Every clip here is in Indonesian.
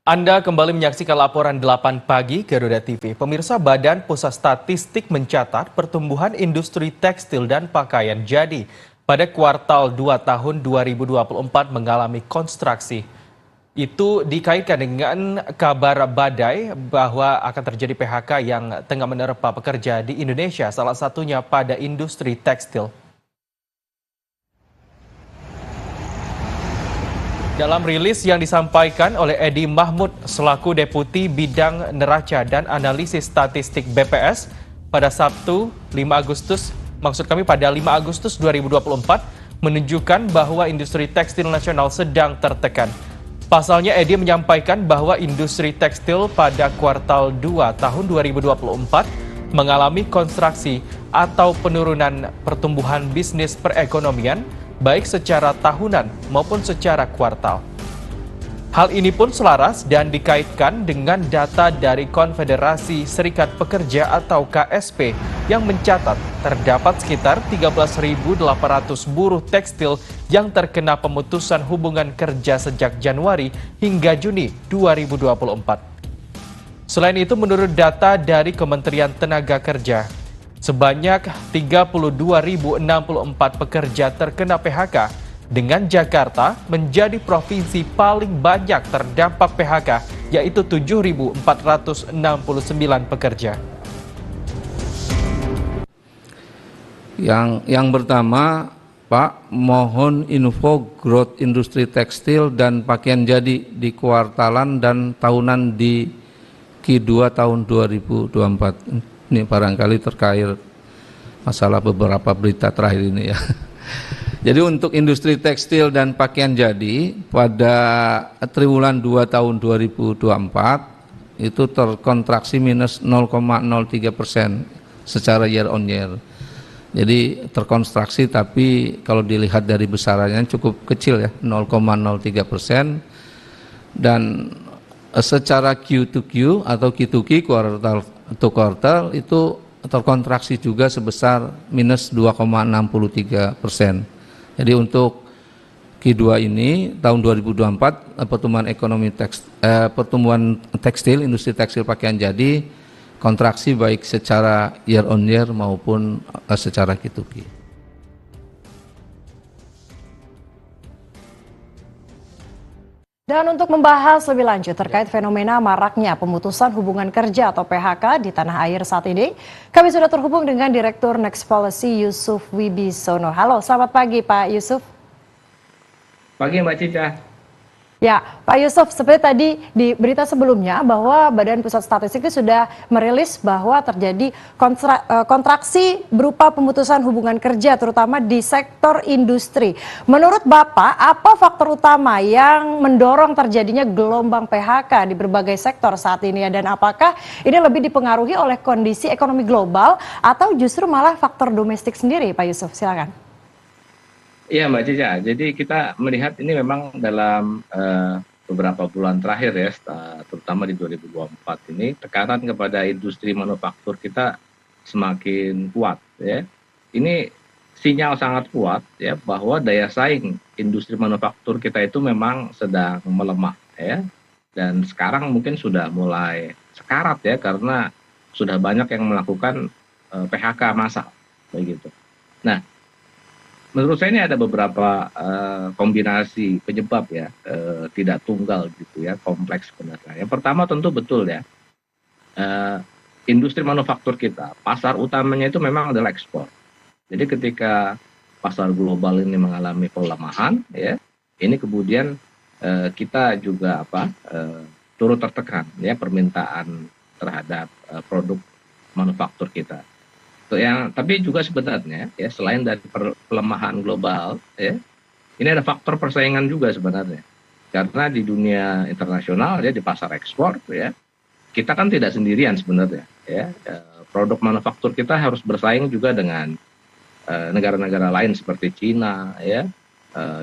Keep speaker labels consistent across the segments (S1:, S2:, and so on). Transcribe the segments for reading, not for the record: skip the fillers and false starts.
S1: Anda kembali menyaksikan laporan 8 pagi Garuda TV. Pemirsa, Badan Pusat Statistik mencatat pertumbuhan industri tekstil dan pakaian jadi pada kuartal 2 tahun 2024 mengalami kontraksi. Itu dikaitkan dengan kabar badai bahwa akan terjadi PHK yang tengah menerpa pekerja di Indonesia, salah satunya pada industri tekstil. Dalam rilis yang disampaikan oleh Edi Mahmud selaku Deputi Bidang Neraca dan Analisis Statistik BPS pada Sabtu 5 Agustus, pada 5 Agustus 2024 menunjukkan bahwa industri tekstil nasional sedang tertekan. Pasalnya Edi menyampaikan bahwa industri tekstil pada kuartal 2 tahun 2024 mengalami kontraksi atau penurunan pertumbuhan bisnis perekonomian baik secara tahunan maupun secara kuartal. Hal ini pun selaras dan dikaitkan dengan data dari Konfederasi Serikat Pekerja atau KSP yang mencatat terdapat sekitar 13.800 buruh tekstil yang terkena pemutusan hubungan kerja sejak Januari hingga Juni 2024. Selain itu, menurut data dari Kementerian Tenaga Kerja, sebanyak 32.064 pekerja terkena PHK, dengan Jakarta menjadi provinsi paling banyak terdampak PHK, yaitu 7.469 pekerja.
S2: Yang pertama, Pak, mohon info growth industri tekstil dan pakaian jadi di kuartalan dan tahunan di Q2 tahun 2024. Ini barangkali terkait masalah beberapa berita terakhir ini ya. Jadi untuk industri tekstil dan pakaian jadi pada triwulan 2 tahun 2024 itu terkontraksi minus 0,03% secara year on year. Jadi terkontraksi, tapi kalau dilihat dari besarannya cukup kecil ya, 0,03%, dan secara Q to Q atau Q to Q, kuartal to kuartal, itu terkontraksi juga sebesar minus 2,63%. Jadi untuk Q2 ini tahun 2024 pertumbuhan tekstil, industri tekstil pakaian jadi kontraksi baik secara year on year maupun secara Q to Q.
S3: Dan untuk membahas lebih lanjut terkait fenomena maraknya pemutusan hubungan kerja atau PHK di tanah air saat ini, kami sudah terhubung dengan Direktur Next Policy Yusuf Wibisono. Halo, selamat pagi Pak Yusuf.
S4: Pagi Mbak Cica.
S3: Ya, Pak Yusuf, seperti tadi di berita sebelumnya bahwa Badan Pusat Statistik itu sudah merilis bahwa terjadi kontraksi berupa pemutusan hubungan kerja terutama di sektor industri. Menurut Bapak, apa faktor utama yang mendorong terjadinya gelombang PHK di berbagai sektor saat ini, dan apakah ini lebih dipengaruhi oleh kondisi ekonomi global atau justru malah faktor domestik sendiri, Pak Yusuf? Silakan.
S4: Iya Mbak Cica, jadi kita melihat ini memang dalam beberapa bulan terakhir ya, terutama di 2024 ini, tekanan kepada industri manufaktur kita semakin kuat ya. Ini sinyal sangat kuat ya bahwa daya saing industri manufaktur kita itu memang sedang melemah ya. Dan sekarang mungkin sudah mulai sekarat ya, karena sudah banyak yang melakukan PHK massal begitu. Nah, menurut saya ini ada beberapa kombinasi penyebab ya, tidak tunggal gitu ya, kompleks sebenarnya. Yang pertama tentu betul ya, industri manufaktur kita, pasar utamanya itu memang adalah ekspor. Jadi ketika pasar global ini mengalami pelemahan ya, ini kemudian kita juga turut tertekan ya permintaan terhadap produk manufaktur kita. Tapi juga sebenarnya ya, selain dari pelemahan global ya, ini ada faktor persaingan juga sebenarnya, karena di dunia internasional ya, di pasar ekspor ya, kita kan tidak sendirian sebenarnya ya. Produk manufaktur kita harus bersaing juga dengan negara-negara lain seperti Cina ya,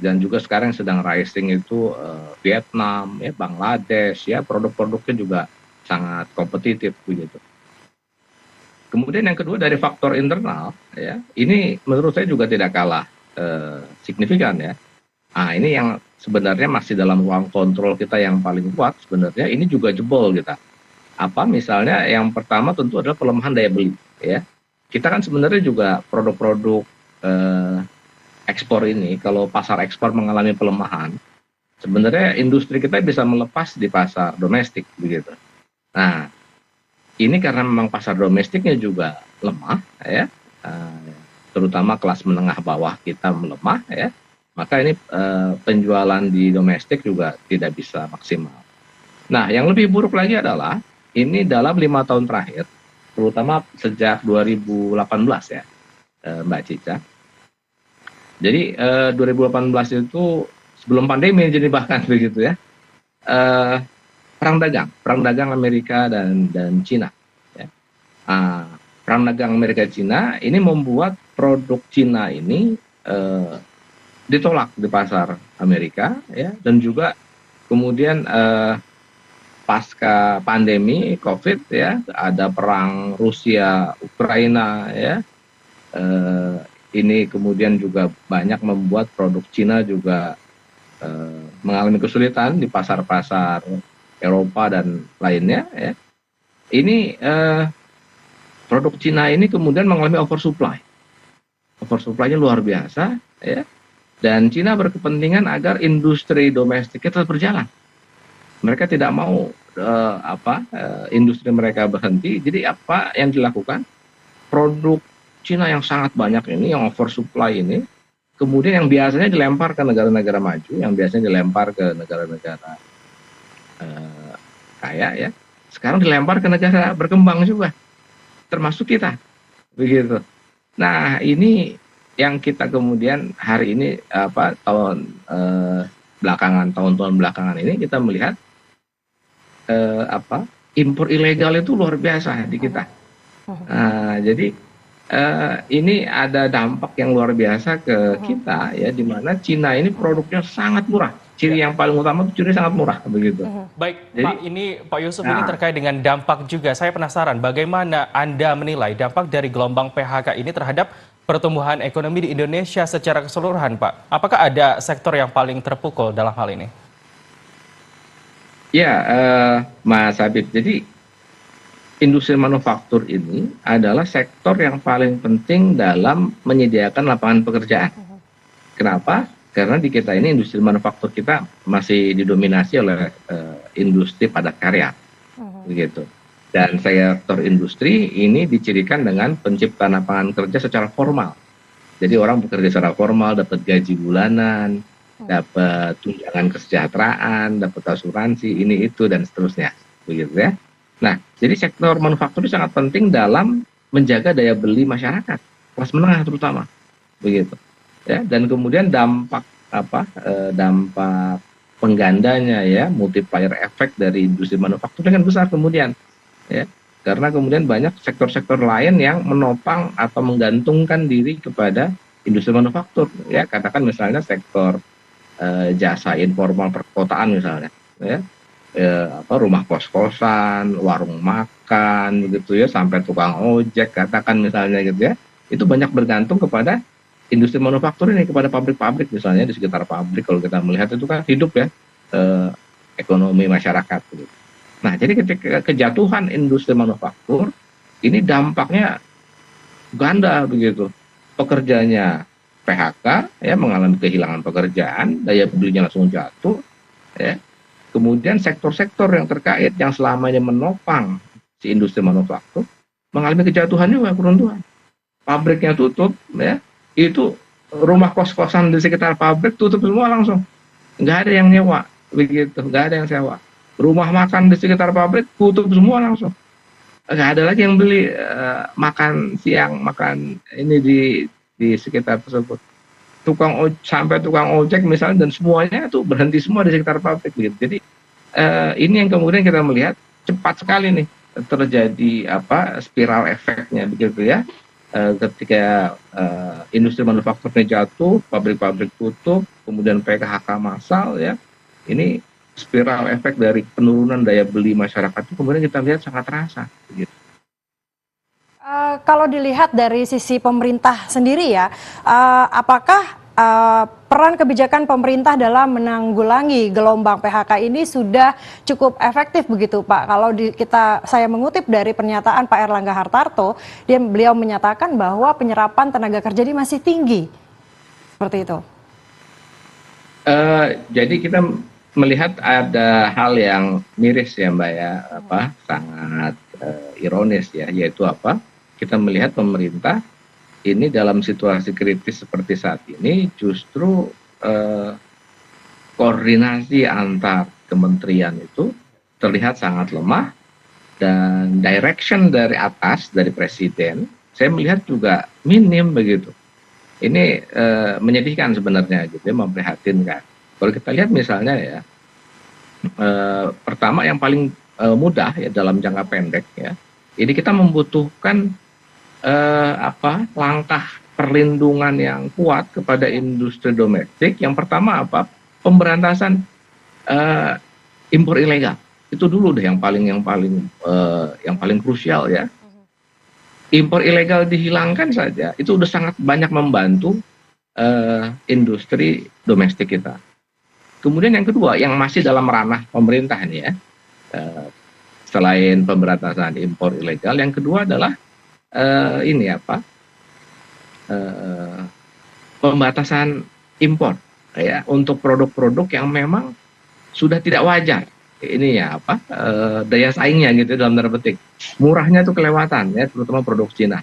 S4: dan juga sekarang yang sedang rising itu Vietnam ya, Bangladesh ya, produk-produknya juga sangat kompetitif begitu. Kemudian yang kedua dari faktor internal ya, ini menurut saya juga tidak kalah signifikan ya. Nah, ini yang sebenarnya masih dalam ruang kontrol kita yang paling kuat sebenarnya, ini juga jebol kita. Apa misalnya yang pertama tentu adalah pelemahan daya beli, ya. Kita kan sebenarnya juga produk-produk eh, ekspor ini, kalau pasar ekspor mengalami pelemahan, sebenarnya industri kita bisa melepas di pasar domestik begitu. Nah, ini karena memang pasar domestiknya juga lemah, ya, terutama kelas menengah bawah kita melemah, ya, maka ini penjualan di domestik juga tidak bisa maksimal. Nah, yang lebih buruk lagi adalah ini dalam 5 tahun terakhir, terutama sejak 2018 ya, Mbak Cica. Jadi 2018 itu sebelum pandemi, jadi bahkan begitu ya, eh, perang dagang Amerika dan Cina. Ya. Perang dagang Amerika Cina ini membuat produk Cina ini ditolak di pasar Amerika, ya, dan juga kemudian pasca pandemi COVID, ya, ada perang Rusia Ukraina, ya, ini kemudian juga banyak membuat produk Cina juga mengalami kesulitan di pasar-pasar Eropa dan lainnya, ya. Ini produk Cina ini kemudian mengalami oversupply-nya luar biasa, ya, dan Cina berkepentingan agar industri domestiknya tetap berjalan. Mereka tidak mau industri mereka berhenti. Jadi apa yang dilakukan? Produk Cina yang sangat banyak ini, yang oversupply ini, kemudian yang biasanya dilempar ke negara-negara maju, yang biasanya dilempar ke negara-negara kaya, ya, sekarang dilempar ke negara berkembang juga, termasuk kita, begitu. Nah, ini yang kita kemudian hari ini tahun-tahun belakangan ini kita melihat impor ilegal itu luar biasa di kita. Jadi ini ada dampak yang luar biasa ke kita, ya, di mana Cina ini produknya sangat murah. Ciri yang paling utama itu ciri sangat murah begitu.
S1: Baik,
S4: Jadi,
S1: Pak, ini Pak Yusuf ini terkait dengan dampak juga. Saya penasaran bagaimana Anda menilai dampak dari gelombang PHK ini terhadap pertumbuhan ekonomi di Indonesia secara keseluruhan, Pak? Apakah ada sektor yang paling terpukul dalam hal ini?
S4: ya, Mas Habib, jadi industri manufaktur ini adalah sektor yang paling penting dalam menyediakan lapangan pekerjaan. Kenapa? Karena di kita ini industri manufaktur kita masih didominasi oleh industri padat karya, begitu. Dan sektor industri ini dicirikan dengan penciptaan lapangan kerja secara formal. Jadi orang bekerja secara formal, dapat gaji bulanan, dapat tunjangan kesejahteraan, dapat asuransi, ini itu dan seterusnya, begitu ya. Nah, jadi sektor manufaktur itu sangat penting dalam menjaga daya beli masyarakat, kelas menengah terutama, begitu. Ya, dan kemudian dampak dampak penggandanya, ya, multiplier efek dari industri manufaktur kan besar kemudian, ya, karena kemudian banyak sektor-sektor lain yang menopang atau menggantungkan diri kepada industri manufaktur, ya, katakan misalnya sektor jasa informal perkotaan misalnya, ya, rumah kos-kosan, warung makan, begitu ya, sampai tukang ojek katakan misalnya, gitu ya, itu banyak bergantung kepada industri manufaktur ini, kepada pabrik-pabrik misalnya. Di sekitar pabrik kalau kita melihat itu kan hidup, ya, ekonomi masyarakat, gitu. Nah, jadi ketika kejatuhan industri manufaktur ini dampaknya ganda begitu. Pekerjanya PHK, ya, mengalami kehilangan pekerjaan, daya belinya langsung jatuh, ya. Kemudian sektor-sektor yang terkait yang selamanya menopang si industri manufaktur mengalami kejatuhan juga, keruntuhan. Pabriknya tutup, ya, itu rumah kos-kosan di sekitar pabrik tutup semua langsung, nggak ada yang nyewa, begitu, nggak ada yang sewa. Rumah makan di sekitar pabrik tutup semua langsung, nggak ada lagi yang beli makan siang, makan ini di sekitar tersebut. Sampai tukang ojek misalnya, dan semuanya itu berhenti semua di sekitar pabrik, begitu. Jadi ini yang kemudian kita melihat cepat sekali nih terjadi spiral efeknya, begitu ya. Ketika industri manufakturnya jatuh, pabrik-pabrik tutup, kemudian PHK massal, ya, ini spiral efek dari penurunan daya beli masyarakat itu kemudian kita lihat sangat terasa. Gitu.
S3: Kalau dilihat dari sisi pemerintah sendiri, ya, apakah peran kebijakan pemerintah dalam menanggulangi gelombang PHK ini sudah cukup efektif begitu Pak. Kalau saya mengutip dari pernyataan Pak Erlangga Hartarto, beliau menyatakan bahwa penyerapan tenaga kerja ini masih tinggi. Seperti itu.
S4: Jadi kita melihat ada hal yang miris ya Mbak ya, sangat ironis ya, yaitu kita melihat pemerintah ini dalam situasi kritis seperti saat ini justru koordinasi antar kementerian itu terlihat sangat lemah, dan direction dari atas, dari presiden, saya melihat juga minim begitu. Ini menyedihkan sebenarnya gitu ya, memprihatinkan. Kalau kita lihat misalnya ya, pertama yang paling mudah ya dalam jangka pendek ya, ini kita membutuhkan langkah perlindungan yang kuat kepada industri domestik. Yang pertama pemberantasan impor ilegal. Itu dulu deh yang paling krusial ya. Impor ilegal dihilangkan saja itu udah sangat banyak membantu industri domestik kita. Kemudian yang kedua yang masih dalam ranah pemerintah nih ya, selain pemberantasan impor ilegal, yang kedua adalah pembatasan impor ya untuk produk-produk yang memang sudah tidak wajar. Ini ya daya saingnya gitu dalam tanda petik. Murahnya itu kelewatan ya, terutama produk Cina.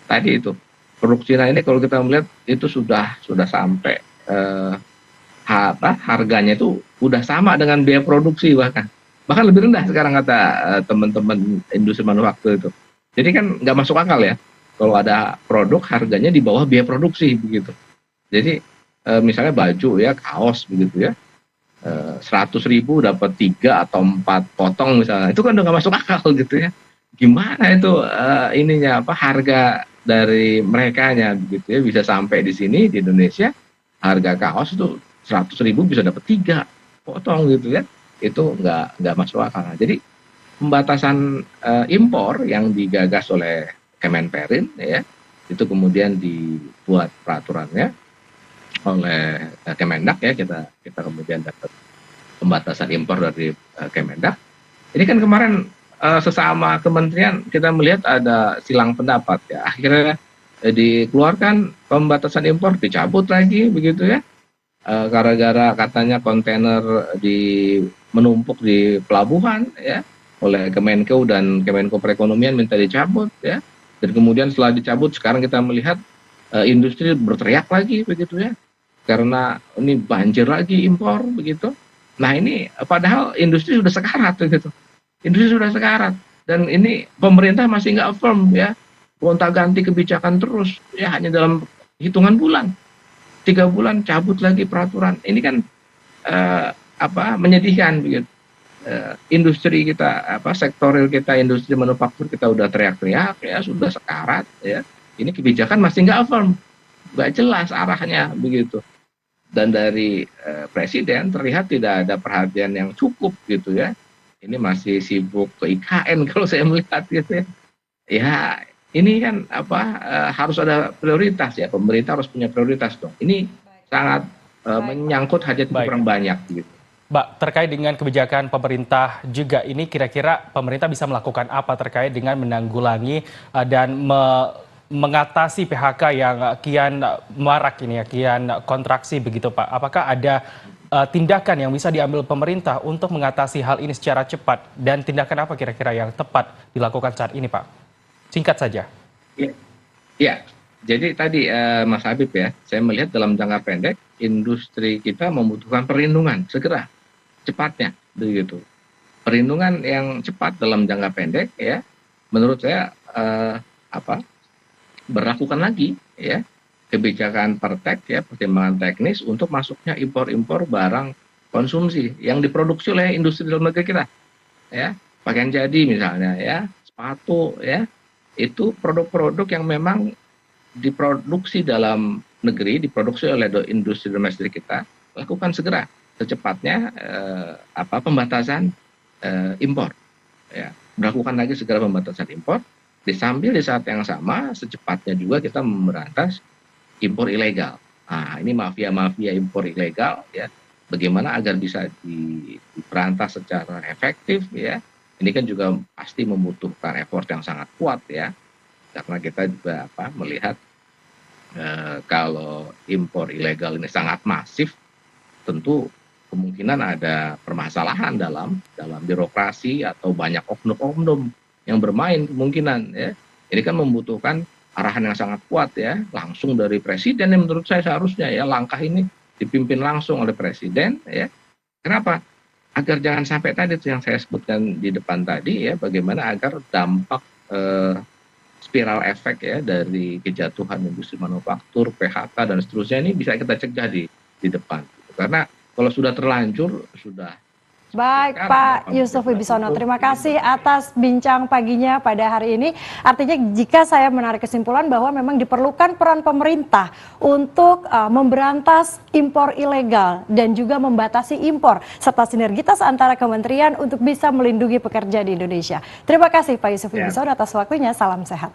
S4: Tadi itu produk Cina ini kalau kita melihat itu sudah sampai harganya itu udah sama dengan biaya produksi, bahkan lebih rendah sekarang kata teman-teman industri manufaktur itu. Jadi kan nggak masuk akal ya kalau ada produk harganya di bawah biaya produksi begitu. Jadi misalnya baju ya, kaos begitu ya, 100.000 dapat 3 atau 4 potong misalnya, itu kan udah nggak masuk akal gitu ya. Gimana itu harga dari merekanya begitu ya bisa sampai di sini di Indonesia harga kaos itu 100.000 bisa dapat 3 potong gitu ya, itu nggak masuk akal. Jadi pembatasan impor yang digagas oleh Kemenperin ya, itu kemudian dibuat peraturannya oleh Kemendak ya, kita kemudian dapat pembatasan impor dari Kemendak. Ini kan kemarin sesama kementerian kita melihat ada silang pendapat ya, akhirnya dikeluarkan pembatasan impor, dicabut lagi begitu ya, gara-gara katanya kontainer menumpuk di pelabuhan ya, oleh Kemenko dan Kemenko Perekonomian minta dicabut ya, dan kemudian setelah dicabut sekarang kita melihat industri berteriak lagi begitu ya, karena ini banjir lagi impor begitu. Nah ini padahal industri sudah sekarat begitu, industri sudah sekarat, dan ini pemerintah masih nggak firm ya, gonta-ganti kebijakan terus ya, hanya dalam hitungan bulan, 3 bulan cabut lagi peraturan. Ini kan menyedihkan begitu. Industri kita sektor real kita, industri manufaktur kita udah teriak-teriak ya, sudah sekarat ya, ini kebijakan masih nggak firm, nggak jelas arahnya begitu, dan dari presiden terlihat tidak ada perhatian yang cukup gitu ya. Ini masih sibuk ke IKN kalau saya melihat gitu ya. Ya ini kan harus ada prioritas ya, pemerintah harus punya prioritas dong. Ini sangat menyangkut hajat orang banyak gitu.
S1: Mbak, terkait dengan kebijakan pemerintah juga ini, kira-kira pemerintah bisa melakukan apa terkait dengan menanggulangi dan mengatasi PHK yang kian marak ini ya, kian kontraksi begitu Pak. Apakah ada tindakan yang bisa diambil pemerintah untuk mengatasi hal ini secara cepat, dan tindakan apa kira-kira yang tepat dilakukan saat ini Pak? Singkat saja.
S4: Ya, jadi tadi Mas Habib ya, saya melihat dalam jangka pendek industri kita membutuhkan perlindungan segera, cepatnya begitu. Perlindungan yang cepat dalam jangka pendek ya, menurut saya berlakukan lagi ya kebijakan pertek ya, pertimbangan teknis untuk masuknya impor barang konsumsi yang diproduksi oleh industri dalam negeri kita ya, pakaian jadi misalnya ya, sepatu ya, itu produk-produk yang memang diproduksi dalam negeri, diproduksi oleh industri domestik kita, lakukan segera secepatnya pembatasan impor ya, melakukan lagi segera pembatasan impor, disambil di saat yang sama secepatnya juga kita memberantas impor ilegal Nah, ini mafia-mafia impor ilegal ya. Bagaimana agar bisa diberantas secara efektif ya. Ini kan juga pasti membutuhkan effort yang sangat kuat ya. Karena kita juga melihat kalau impor ilegal ini sangat masif, tentu kemungkinan ada permasalahan dalam birokrasi atau banyak oknum-oknum yang bermain kemungkinan ya. Ini kan membutuhkan arahan yang sangat kuat ya, langsung dari presiden yang menurut saya seharusnya ya langkah ini dipimpin langsung oleh presiden ya. Kenapa? Agar jangan sampai tadi yang saya sebutkan di depan tadi ya, bagaimana agar dampak spiral efek ya dari kejatuhan industri manufaktur, PHK dan seterusnya ini bisa kita cegah di depan. Karena kalau sudah terlanjur sudah.
S3: Baik Pak Yusuf Wibisono, terima kasih atas bincang paginya pada hari ini. Artinya jika saya menarik kesimpulan bahwa memang diperlukan peran pemerintah untuk memberantas impor ilegal dan juga membatasi impor, serta sinergitas antara kementerian untuk bisa melindungi pekerja di Indonesia. Terima kasih Pak Yusuf Wibisono atas waktunya, salam sehat.